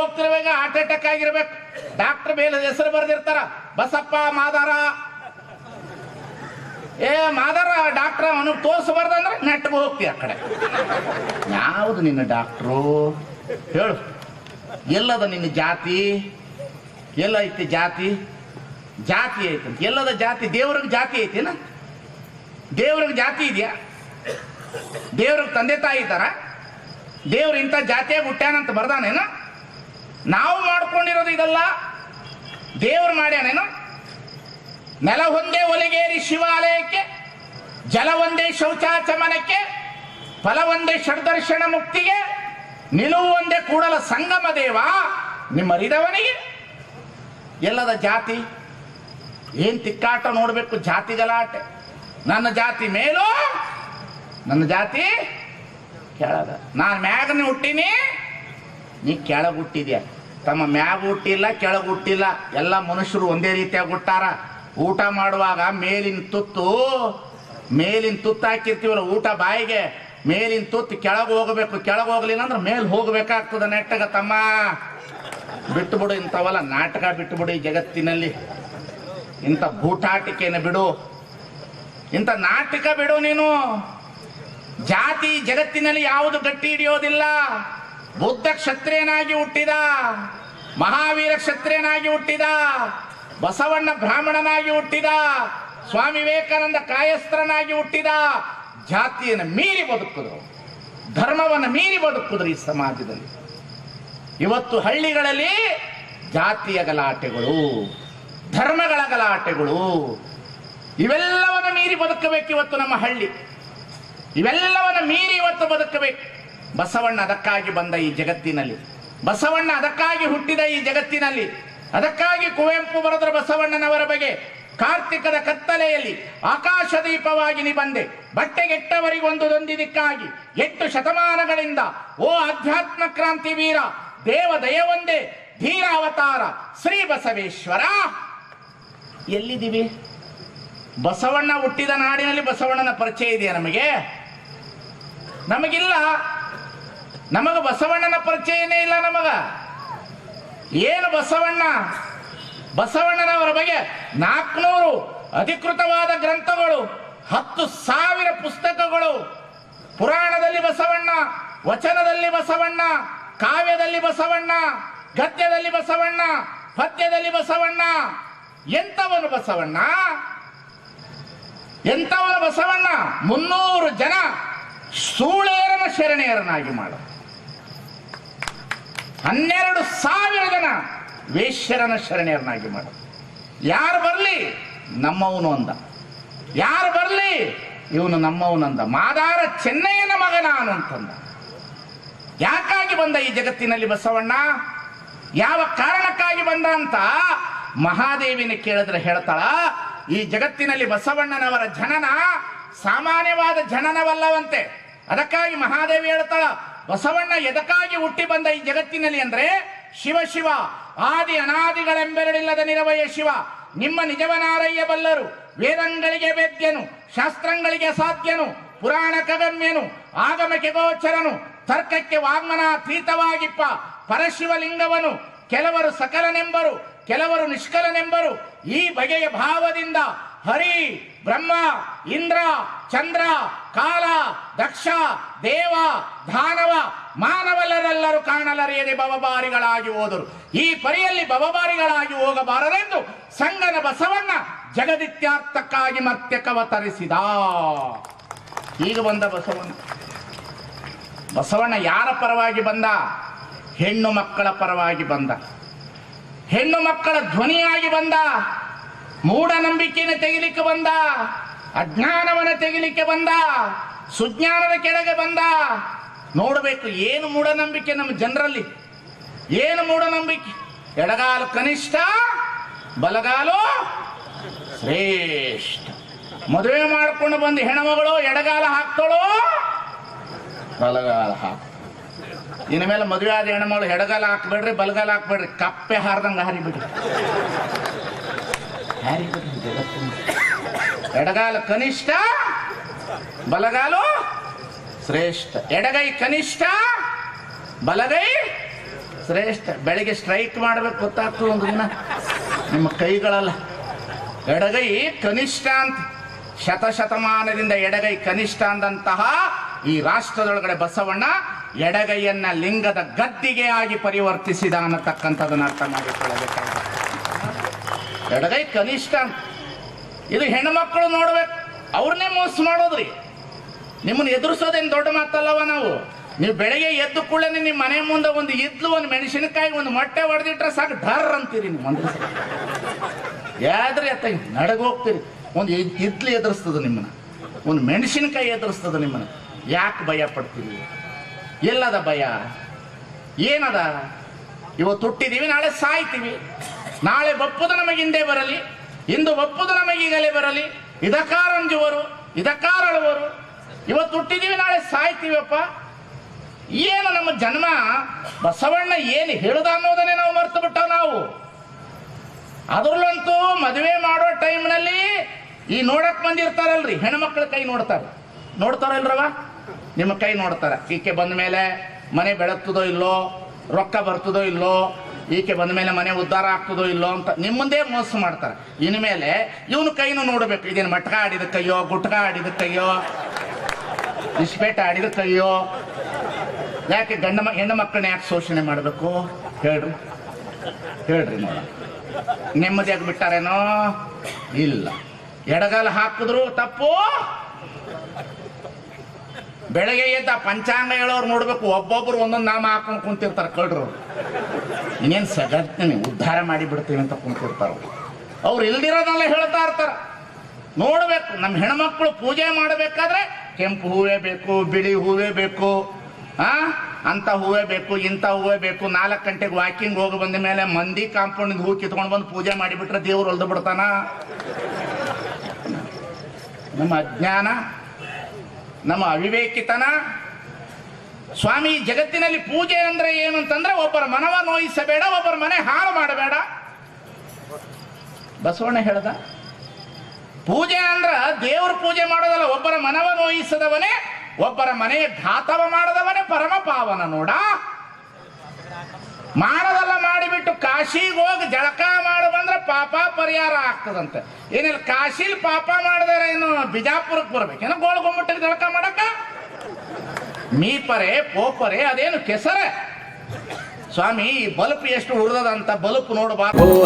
ಹೋಗ್ತಿರುವಾಗ heart attack ಆಗಿರ್ಬೇಕು. Doctor ಮೇಲೆ ಹೆಸರು ಬರೆದಿರ್ತಾರ, ಬಸಪ್ಪ ಮಾದಾರ. ಮಾದಾರ ಡಾಕ್ಟ್ರ ಅವನಿಗೆ ತೋರಿಸಬಾರ್ದಂದ್ರೆ ನೆಟ್ಗೆ ಹೋಗ್ತೀಯ ಆ ಕಡೆ. ಯಾವುದು ನಿನ್ನ ಡಾಕ್ಟ್ರು ಹೇಳು? ಎಲ್ಲದ ನಿನ್ನ ಜಾತಿ? ಎಲ್ಲ ಐತಿ ಜಾತಿ? ಜಾತಿ ಐತಂತ ಎಲ್ಲದ ಜಾತಿ? ದೇವ್ರಿಗೆ ಜಾತಿ ಐತಿನ? ದೇವ್ರಿಗೆ ಜಾತಿ ಇದೆಯಾ? ದೇವ್ರಿಗೆ ತಂದೆ ತಾಯಿ ಇದ್ದಾರ? ದೇವ್ರು ಇಂಥ ಜಾತಿಯಾಗಿ ಹುಟ್ಟ್ಯಾನಂತ ಬರ್ದಾನೇನು? ನಾವು ಮಾಡ್ಕೊಂಡಿರೋದು ಇದಲ್ಲ, ದೇವ್ರು ಮಾಡ್ಯಾನೇನು? ನೆಲ ಒಂದೇ ಒಲಿಗೇರಿ ಶಿವಾಲಯಕ್ಕೆ, ಜಲ ಒಂದೇ ಶೌಚಾಚಮನಕ್ಕೆ, ಫಲ ಒಂದೇ ಷಡ್ದರ್ಶನ ಮುಕ್ತಿಗೆ, ನಿಲುವು ಒಂದೇ ಕೂಡಲ ಸಂಗಮ ದೇವ ನಿಮ್ಮರಿದವನಿಗೆ. ಎಲ್ಲದ ಜಾತಿ? ಏನ್ ತಿಕ್ಕಾಟ ನೋಡ್ಬೇಕು, ಜಾತಿ ಗಲಾಟೆ. ನನ್ನ ಜಾತಿ ಮೇಲೋ, ನನ್ನ ಜಾತಿ ಕೆಳಗ. ನಾನು ಮ್ಯಾಗನೆ ಹುಟ್ಟಿನಿ, ನೀ ಕೆಳಗೆ ಹುಟ್ಟಿದ್ಯಾ. ತಮ್ಮ ಮ್ಯಾಗ ಹುಟ್ಟಿಲ್ಲ, ಕೆಳಗೆ ಹುಟ್ಟಿಲ್ಲ. ಎಲ್ಲ ಮನುಷ್ಯರು ಒಂದೇ ರೀತಿಯಾಗಿ ಹುಟ್ಟಾರ. ಊಟ ಮಾಡುವಾಗ ಮೇಲಿನ ತುತ್ತು ಹಾಕಿರ್ತೀವಲ್ಲ ಊಟ ಬಾಯಿಗೆ, ಮೇಲಿನ ತುತ್ತು ಕೆಳಗೆ ಹೋಗಬೇಕು. ಕೆಳಗೆ ಹೋಗ್ಲಿಲ್ಲ ಅಂದ್ರೆ ಮೇಲೆ ಹೋಗ್ಬೇಕಾಗ್ತದ ನೆಟ್ಟಗ. ತಮ್ಮ ಬಿಟ್ಟು ಬಿಡು ಇಂಥವಲ್ಲ ನಾಟಕ, ಬಿಟ್ಟು ಬಿಡು. ಈ ಜಗತ್ತಿನಲ್ಲಿ ಇಂಥ ಬೂಟಾಟಿಕೆಯನ್ನು ಬಿಡು, ಇಂಥ ನಾಟಕ ಬಿಡು ನೀನು. ಜಾತಿ ಜಗತ್ತಿನಲ್ಲಿ ಯಾವುದು ಗಟ್ಟಿ ಹಿಡಿಯೋದಿಲ್ಲ. ಬುದ್ಧ ಕ್ಷತ್ರಿಯನಾಗಿ ಹುಟ್ಟಿದ, ಮಹಾವೀರ ಕ್ಷತ್ರಿಯನಾಗಿ ಹುಟ್ಟಿದ, ಬಸವಣ್ಣ ಬ್ರಾಹ್ಮಣನಾಗಿ ಹುಟ್ಟಿದ, ಸ್ವಾಮಿ ವಿವೇಕಾನಂದ ಕಾಯಸ್ಥರನಾಗಿ ಹುಟ್ಟಿದ. ಜಾತಿಯನ್ನು ಮೀರಿ ಬದುಕಿದ್ರು, ಧರ್ಮವನ್ನು ಮೀರಿ ಬದುಕಿದ್ರು ಈ ಸಮಾಜದಲ್ಲಿ. ಇವತ್ತು ಹಳ್ಳಿಗಳಲ್ಲಿ ಜಾತಿಯ ಗಲಾಟೆಗಳು, ಧರ್ಮಗಳ ಗಲಾಟೆಗಳು, ಇವೆಲ್ಲವನ್ನು ಮೀರಿ ಬದುಕಬೇಕು ಇವತ್ತು ನಮ್ಮ ಹಳ್ಳಿ. ಇವೆಲ್ಲವನ್ನು ಮೀರಿ ಇವತ್ತು ಬದುಕಬೇಕು. ಬಸವಣ್ಣ ಅದಕ್ಕಾಗಿ ಬಂದ ಈ ಜಗತ್ತಿನಲ್ಲಿ, ಬಸವಣ್ಣ ಅದಕ್ಕಾಗಿ ಹುಟ್ಟಿದ ಈ ಜಗತ್ತಿನಲ್ಲಿ. ಅದಕ್ಕಾಗಿ ಕುವೆಂಪು ಬರೆದರು ಬಸವಣ್ಣನವರ ಬಗ್ಗೆ, ಕಾರ್ತಿಕದ ಕತ್ತಲೆಯಲ್ಲಿ ಆಕಾಶ ದೀಪವಾಗಿ ನೀ ಬಂದೆ, ಬಟ್ಟೆಗೆಟ್ಟವರಿಗೊಂದು ದೊಂದಿದಕ್ಕಾಗಿ 8 ಶತಮಾನಗಳಿಂದ ಓ ಅಧ್ಯಾತ್ಮ ಕ್ರಾಂತಿ ವೀರ, ದೇವ ದಯವೊಂದೇ ಧೀರ ಅವತಾರ ಶ್ರೀ ಬಸವೇಶ್ವರ. ಎಲ್ಲಿದ್ದೀವಿ? ಬಸವಣ್ಣ ಹುಟ್ಟಿದ ನಾಡಿನಲ್ಲಿ ಬಸವಣ್ಣನ ಪರಿಚಯ ಇದೆಯಾ ನಮಗೆ? ನಮಗಿಲ್ಲ. ನಮಗ ಬಸವಣ್ಣನ ಪರಿಚಯನೇ ಇಲ್ಲ. ನಮಗ ಏನು ಬಸವಣ್ಣ? ಬಸವಣ್ಣನವರ ಬಗ್ಗೆ 400 ಅಧಿಕೃತವಾದ ಗ್ರಂಥಗಳು, 10,000 ಪುಸ್ತಕಗಳು. ಪುರಾಣದಲ್ಲಿ ಬಸವಣ್ಣ, ವಚನದಲ್ಲಿ ಬಸವಣ್ಣ, ಕಾವ್ಯದಲ್ಲಿ ಬಸವಣ್ಣ, ಗದ್ಯದಲ್ಲಿ ಬಸವಣ್ಣ, ಪದ್ಯದಲ್ಲಿ ಬಸವಣ್ಣ. ಎಂಥವನು ಬಸವಣ್ಣ? ಎಂಥವನು ಬಸವಣ್ಣ? 300 ಜನ ಸೂಳೇರನ ಶರಣೆಯರನಾಗಿ ಮಾಡ, 12,000 ಜನ ವೇಶ್ಯರನ ಶರಣೆಯರನಾಗಿ ಮಾಡ. ಯಾರು ಬರಲಿ ನಮ್ಮವನು ಅಂದ, ಯಾರು ಬರಲಿ ಇವನು ನಮ್ಮವನಂದ. ಮಾದಾರ ಚೆನ್ನಯ್ಯನ ಮಗ ನಾನು ಅಂತಂದ. ಯಾಕಾಗಿ ಬಂದ ಈ ಜಗತ್ತಿನಲ್ಲಿ ಬಸವಣ್ಣ? ಯಾವ ಕಾರಣಕ್ಕಾಗಿ ಬಂದ ಅಂತ ಮಹಾದೇವಿನ ಕೇಳಿದ್ರೆ ಹೇಳ್ತಾಳ, ಈ ಜಗತ್ತಿನಲ್ಲಿ ಬಸವಣ್ಣನವರ ಜನನ ಸಾಮಾನ್ಯವಾದ ಜನನವಲ್ಲವಂತೆ. ಅದಕ್ಕಾಗಿ ಮಹಾದೇವಿ ಹೇಳ್ತಾಳ, ಬಸವಣ್ಣ ಎದಕ್ಕಾಗಿ ಹುಟ್ಟಿ ಬಂದ ಈ ಜಗತ್ತಿನಲ್ಲಿ ಅಂದ್ರೆ, ಶಿವ ಶಿವ ಆದಿ ಅನಾದಿಗಳೆಂಬೆರಡಿಲ್ಲದ ನಿರವಯ ಶಿವ, ನಿಮ್ಮ ನಿಜವನಾರಯ್ಯ ಬಲ್ಲರು. ವೇದಂಗಳಿಗೆ ವೇದ್ಯನು, ಶಾಸ್ತ್ರಗಳಿಗೆ ಸಾಧ್ಯನು, ಪುರಾಣ ಕಗಮ್ಯನು, ಆಗಮಕ್ಕೆ ಗೋಚರನು, ತರ್ಕಕ್ಕೆ ವಾಗ್ಮನಾತೀತವಾಗಿಪ್ಪ ಪರಶಿವಲಿಂಗವನು. ಕೆಲವರು ಸಕಲನೆಂಬರು, ಕೆಲವರು ನಿಷ್ಕಲನೆಂಬರು. ಈ ಬಗೆಯ ಭಾವದಿಂದ ಹರಿ, ಬ್ರಹ್ಮ, ಇಂದ್ರ, ಚಂದ್ರ, ಕಾಲ, ದಕ್ಷ, ದೇವ, ದಾನವ, ಮಾನವರೆಲ್ಲರೂ ಕಾಣಲರಿಯದೆ ಭವಭಾರಿಗಳಾಗಿ ಹೋದರು. ಈ ಪರಿಯಲ್ಲಿ ಭವಭಾರಿಗಳಾಗಿ ಹೋಗಬಾರದೆಂದು ಸಂಗನ ಬಸವಣ್ಣ ಜಗದಿತ್ಯಾರ್ಥಕ್ಕಾಗಿ ಮರ್ತ್ಯಕವತರಿಸಿದ. ಈಗ ಬಂದ ಬಸವಣ್ಣ. ಬಸವಣ್ಣ ಯಾರ ಪರವಾಗಿ ಬಂದ? ಹೆಣ್ಣು ಮಕ್ಕಳ ಪರವಾಗಿ ಬಂದ, ಹೆಣ್ಣು ಮಕ್ಕಳ ಧ್ವನಿಯಾಗಿ ಬಂದ, ಮೂಢನಂಬಿಕೆಯನ್ನು ತೆಗಿಲಿಕ್ಕೆ ಬಂದ, ಅಜ್ಞಾನವನ್ನು ತೆಗಿಲಿಕ್ಕೆ ಬಂದ, ಸುಜ್ಞಾನದ ಕೆಳಗೆ ಬಂದ. ನೋಡಬೇಕು ಏನು ಮೂಢನಂಬಿಕೆ ನಮ್ಮ ಜನರಲ್ಲಿ, ಏನು ಮೂಢನಂಬಿಕೆ. ಎಡಗಾಲು ಕನಿಷ್ಠ, ಬಲಗಾಲು ಶ್ರೇಷ್ಠ. ಮದುವೆ ಮಾಡಿಕೊಂಡು ಬಂದು ಹೆಣ್ಮಗಳು ಎಡಗಾಲ ಹಾಕ್ತಾಳೋ, ಬಲಗಾಲ ಹಾಕ. ಇನ್ನು ಮೇಲೆ ಮದುವೆ ಆದ ಹೆಣ್ಮಗಳು ಎಡಗಾಲ ಹಾಕ್ಬೇಡ್ರಿ, ಬಲಗಾಲ ಹಾಕ್ಬೇಡ್ರಿ, ಕಪ್ಪೆ ಹಾರ್ದಂಗೆ ಹಾರಿಬಿಡ್ರಿ. ಎಡಗಾಲ ಕನಿಷ್ಠ, ಬಲಗಾಲು ಶ್ರೇಷ್ಠ. ಎಡಗೈ ಕನಿಷ್ಠ, ಬಲಗೈ ಶ್ರೇಷ್ಠ. ಬೆಳಿಗ್ಗೆ ಸ್ಟ್ರೈಕ್ ಮಾಡ್ಬೇಕು ಗೊತ್ತಾಗ್ತದೆ ಒಂದು ದಿನ. ನಿಮ್ಮ ಕೈಗಳಲ್ಲ, ಎಡಗೈ ಕನಿಷ್ಠ ಅಂತ, ಶತಶತಮಾನದಿಂದ ಎಡಗೈ ಕನಿಷ್ಠ ಅಂದಂತಹ ಈ ರಾಷ್ಟ್ರದೊಳಗಡೆ ಬಸವಣ್ಣ ಎಡಗೈಯನ್ನ ಲಿಂಗದ ಗದ್ದಿಗೆ ಆಗಿ ಪರಿವರ್ತಿಸಿದ ಅನ್ನತಕ್ಕಂಥದನ್ನ ಅರ್ಥ ಮಾಡಿಕೊಳ್ಳಬೇಕಾಗಿದೆ. ಎಡಗೈ ಕನಿಷ್ಠ ಅಂತ. ಇದು ಹೆಣ್ಮಕ್ಳು ನೋಡ್ಬೇಕು, ಅವ್ರನ್ನೇ ಮೋಸ ಮಾಡೋದ್ರಿ. ನಿಮ್ಮನ್ನು ಎದುರಿಸೋದೇನು ದೊಡ್ಡ ಮಾತಲ್ಲವ. ನೀವು ಬೆಳಗ್ಗೆ ಎದ್ದು ಕೂಡಲೇ ನಿಮ್ಮ ಮನೆ ಮುಂದೆ ಒಂದು ಇದ್ಲು, ಒಂದು ಮೆಣಸಿನಕಾಯಿ, ಒಂದು ಮೊಟ್ಟೆ ಹೊಡೆದಿಟ್ರೆ ಸಾಕು ಢರ್ ಅಂತೀರಿ. ನೀವು ಒಂದು ಯಾವ್ದ್ರಿ ಅತ್ತ ನಡಗೋಗ್ತೀರಿ. ಒಂದು ಇದ್ಲು ಎದುರಿಸ್ತದೆ ನಿಮ್ಮನ್ನ, ಒಂದು ಮೆಣಸಿನಕಾಯಿ ಎದುರಿಸ್ತದೆ ನಿಮ್ಮನ್ನ. ಯಾಕೆ ಭಯ ಪಡ್ತೀರಿ? ಎಲ್ಲದ ಭಯ? ಏನದ? ಇವತ್ತು ಹುಟ್ಟಿದೀವಿ, ನಾಳೆ ಸಾಯ್ತೀವಿ. ನಾಳೆ ಬಪ್ಪುದು ನಮಗೆ ಹಿಂದೆ ಬರಲಿ, ಇಂದು ಬಪ್ಪುದು ನಮಗೆ ಈಗಲೇ ಬರಲಿ. ಇದಕ್ಕಾರಂಜುವರು, ಇದಕ್ಕಾರಳುವರು. ಇವತ್ತು ಹುಟ್ಟಿದೀವಿ, ನಾಳೆ ಸಾಯ್ತೀವಪ್ಪ. ಏನು ನಮ್ಮ ಜನ್ಮ? ಬಸವಣ್ಣ ಏನು ಹೇಳುದ ಅನ್ನೋದನ್ನೇ ನಾವು ಮರ್ತು ಬಿಟ್ಟವು ನಾವು. ಅದ್ರಲ್ಲಂತೂ ಮದುವೆ ಮಾಡೋ ಟೈಮ್ನಲ್ಲಿ ಈ ನೋಡಕ್ ಬಂದಿರ್ತಾರಲ್ರಿ, ಹೆಣ್ಮಕ್ಳ ಕೈ ನೋಡ್ತಾರಲ್ರವ, ನಿಮ್ಮ ಕೈ ನೋಡ್ತಾರ. ಈಕೆ ಬಂದ ಮೇಲೆ ಮನೆ ಬೆಳಗ್ತದೋ ಇಲ್ಲೋ, ರೊಕ್ಕ ಬರ್ತದೋ ಇಲ್ಲೋ, ಈಕೆ ಬಂದ ಮೇಲೆ ಮನೆ ಉದ್ಧಾರ ಆಗ್ತದೋ ಇಲ್ಲೋ ಅಂತ ನಿಮ್ಮ ಮುಂದೆ ಮೋಸ ಮಾಡ್ತಾರೆ. ಇನ್ಮೇಲೆ ಇವನು ಕೈನು ನೋಡ್ಬೇಕು. ಇದೇನು ಮಟ್ಕ ಆಡಿದ ಕೈಯೋ, ಗುಟ್ಕ ಆಡಿದ ಕೈಯೋ, ಇಸ್ಪೇಟ ಆಡಿದ ಕೈಯೋ? ಯಾಕೆ ಹೆಣ್ಣು ಮಕ್ಕಳನ್ನ ಯಾಕೆ ಶೋಷಣೆ ಮಾಡಬೇಕು ಹೇಳ್ರಿ ನೋಡ. ನೆಮ್ಮದಿಯಾಗಿ ಬಿಟ್ಟಾರೇನೋ? ಇಲ್ಲ. ಎಡಗಾಲ ಹಾಕಿದ್ರು ತಪ್ಪು. ಬೆಳಗ್ಗೆ ಎದ್ದ ಪಂಚಾಂಗ ಹೇಳೋರು ನೋಡ್ಬೇಕು, ಒಬ್ಬೊಬ್ರು ಒಂದೊಂದು ನಾಮ ಹಾಕೊಂಡು ಕುಂತಿರ್ತಾರೆ ಕಳ್ರು. ಇನ್ನೇನು ಸಗತ್ತೀನಿ ಉದ್ಧಾರ ಮಾಡಿ ಬಿಡ್ತೀವಿ ಅಂತ ಕುಂತಿರ್ತಾರ. ಅವ್ರು ಇಲ್ದಿರೋದೆಲ್ಲ ಹೇಳ್ತಾ ಇರ್ತಾರ. ನೋಡ್ಬೇಕು, ನಮ್ಮ ಹೆಣ್ಮಕ್ಳು ಪೂಜೆ ಮಾಡಬೇಕಾದ್ರೆ ಕೆಂಪು ಹೂವೇ ಬೇಕು, ಬಿಳಿ ಹೂವೇ ಬೇಕು, ಅಂತ ಹೂವೇ ಬೇಕು, ಇಂಥ ಹೂವೇ ಬೇಕು. 4 ಗಂಟೆಗೆ ವಾಕಿಂಗ್ ಹೋಗಿ ಬಂದ ಮೇಲೆ ಮಂದಿ ಕಾಂಪೌಂಡ್ ಹೂ ಕಿತ್ಕೊಂಡು ಬಂದು ಪೂಜೆ ಮಾಡಿಬಿಟ್ರೆ ದೇವ್ರು ಹೊಲ್ದು ಬಿಡ್ತಾನ. ನಮ್ಮ ಅಜ್ಞಾನ, ನಮ್ಮ ಅವಿವೇಕಿತನ. ಸ್ವಾಮಿ, ಜಗತ್ತಿನಲ್ಲಿ ಪೂಜೆ ಅಂದ್ರೆ ಏನು ಅಂತಂದ್ರೆ ಒಬ್ಬರ ಮನವ ನೋಯಿಸಬೇಡ, ಒಬ್ಬರ ಮನೆ ಹಾಳು ಮಾಡಬೇಡ. ಬಸವಣ್ಣ ಹೇಳ್ದ. ಪೂಜೆ ಅಂದ್ರ ದೇವ್ರ ಪೂಜೆ ಮಾಡೋದಲ್ಲ, ಒಬ್ಬರ ಮನವ ನೋಯಿಸದವನೇ, ಒಬ್ಬರ ಮನೆಯ ಘಾತವ ಮಾಡದವನೇ ಪರಮ ಪಾವನ ನೋಡ. ಮಾಡದಲ್ಲ ಮಾಡಿಬಿಟ್ಟು ಕಾಶಿಗೆ ಹೋಗಿ ಜಳಕ ಮಾಡಿ ಬಂದ್ರೆ ಪಾಪ ಪರಿಹಾರ ಆಗ್ತದಂತೆ. ಏನಿಲ್ಲ, ಕಾಶಿಲ್ ಪಾಪ ಮಾಡಿದ್ರೆ ಏನು ಬಿಜಾಪುರಕ್ಕೆ ಬರ್ಬೇಕೇನೋ ಗೋಳ್ಗೊಂಬಿಟ್ಟಿಗೆ ಜಳಕ ಮಾಡಕ? ಮೀಪರೆ ಪೋಪರೆ ಅದೇನು ಕೆಸರೆ? ಸ್ವಾಮಿ, ಈ ಬಲ್ಪ್ ಎಷ್ಟು ಉರಿದದಂತ ಬಲ್ಪ್ ನೋಡಬಾರ್ದು.